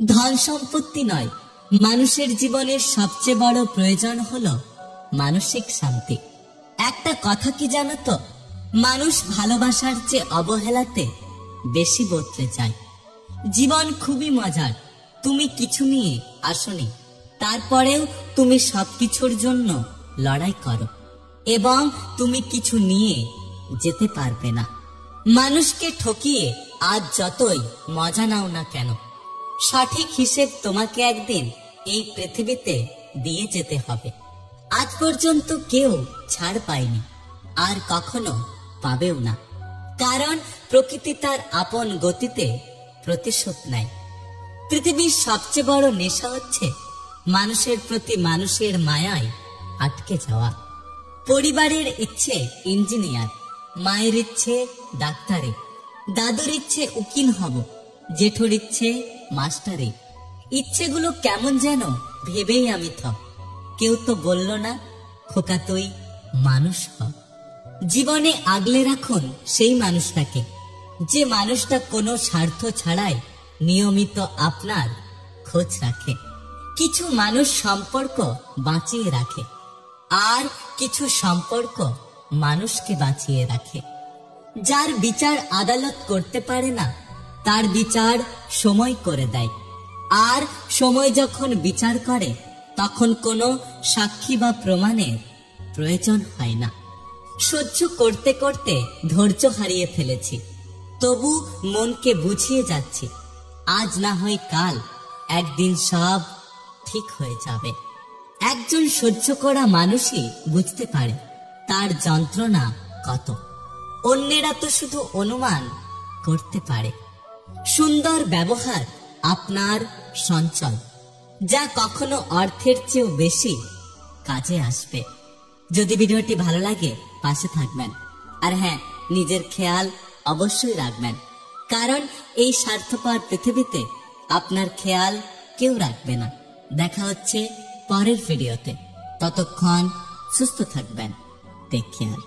ধন সম্পত্তি নয়, মানুষের জীবনের সবচেয়ে বড় প্রয়োজন হলো মানসিক শান্তি। একটা কথা কি জানো তো, মানুষ ভালোবাসার চেয়ে অবহেলাতে বেশি বদলে যায়। জীবন খুবই মজার। তুমি কিছু নিয়ে আসনি, তারপরেও তুমি সবকিছুর জন্য লড়াই করো, এবং তুমি কিছু নিয়ে যেতে পারবে না। মানুষকে ঠকিয়ে আজ যতই মজা নাও না কেন, সঠিক হিসেব তোমাকে একদিন এই পৃথিবীতে দিয়ে যেতে হবে। আজ পর্যন্ত কেউ ছাড় পায়নি, আর কখনো পাবেও না, কারণ প্রকৃতি তার আপন গতিতে প্রতিশোধ নেয়। পৃথিবীর সবচেয়ে বড় নেশা হচ্ছে মানুষের প্রতি মানুষের মায়ায় আটকে যাওয়া। পরিবারের ইচ্ছে ইঞ্জিনিয়ার, মায়ের ইচ্ছে ডাক্তারে, দাদুর ইচ্ছে উকিল হব, জেঠুর ইচ্ছে মাস্টারে। ইচ্ছেগুলো কেমন যেন ভেবেই আমি থ। কেউ তো বলল না, খোকা তুই মানুষ হ। জীবনে আগলে রাখুন সেই মানুষটাকে, যে মানুষটা কোনো স্বার্থ ছাড়াই নিয়মিত আপনার খোঁজ রাখে। কিছু মানুষ সম্পর্ক বাঁচিয়ে রাখে, আর কিছু সম্পর্ক মানুষকে বাঁচিয়ে রাখে। যার বিচার আদালত করতে পারে না, তার বিচার সময় করে দেয়। আর সময় যখন বিচার করে, তখন কোনো সাক্ষী বা প্রমাণের প্রয়োজন হয় না। সহ্য করতে করতে ধৈর্য হারিয়ে ফেলেছি, তবু মনকে বুঝিয়ে যাচ্ছি, আজ না হয় কাল একদিন সব ঠিক হয়ে যাবে। একজন সহ্য করা মানুষই বুঝতে পারে তার যন্ত্রণা কত। অন্যেরা তো শুধু অনুমান করতে পারে। সুন্দর ব্যবহার আপনার সঞ্চয়, যা কখনো অর্থের চেয়েও বেশি কাজে আসবে। যদি ভিডিওটি ভালো লাগে পাশে থাকবেন, আর হ্যাঁ, নিজের খেয়াল অবশ্যই রাখবেন, কারণ এই স্বার্থপর পৃথিবীতে আপনার খেয়াল কেউ রাখবে না। দেখা হচ্ছে পরের ভিডিওতে, ততক্ষণ সুস্থ থাকবেন। Take care.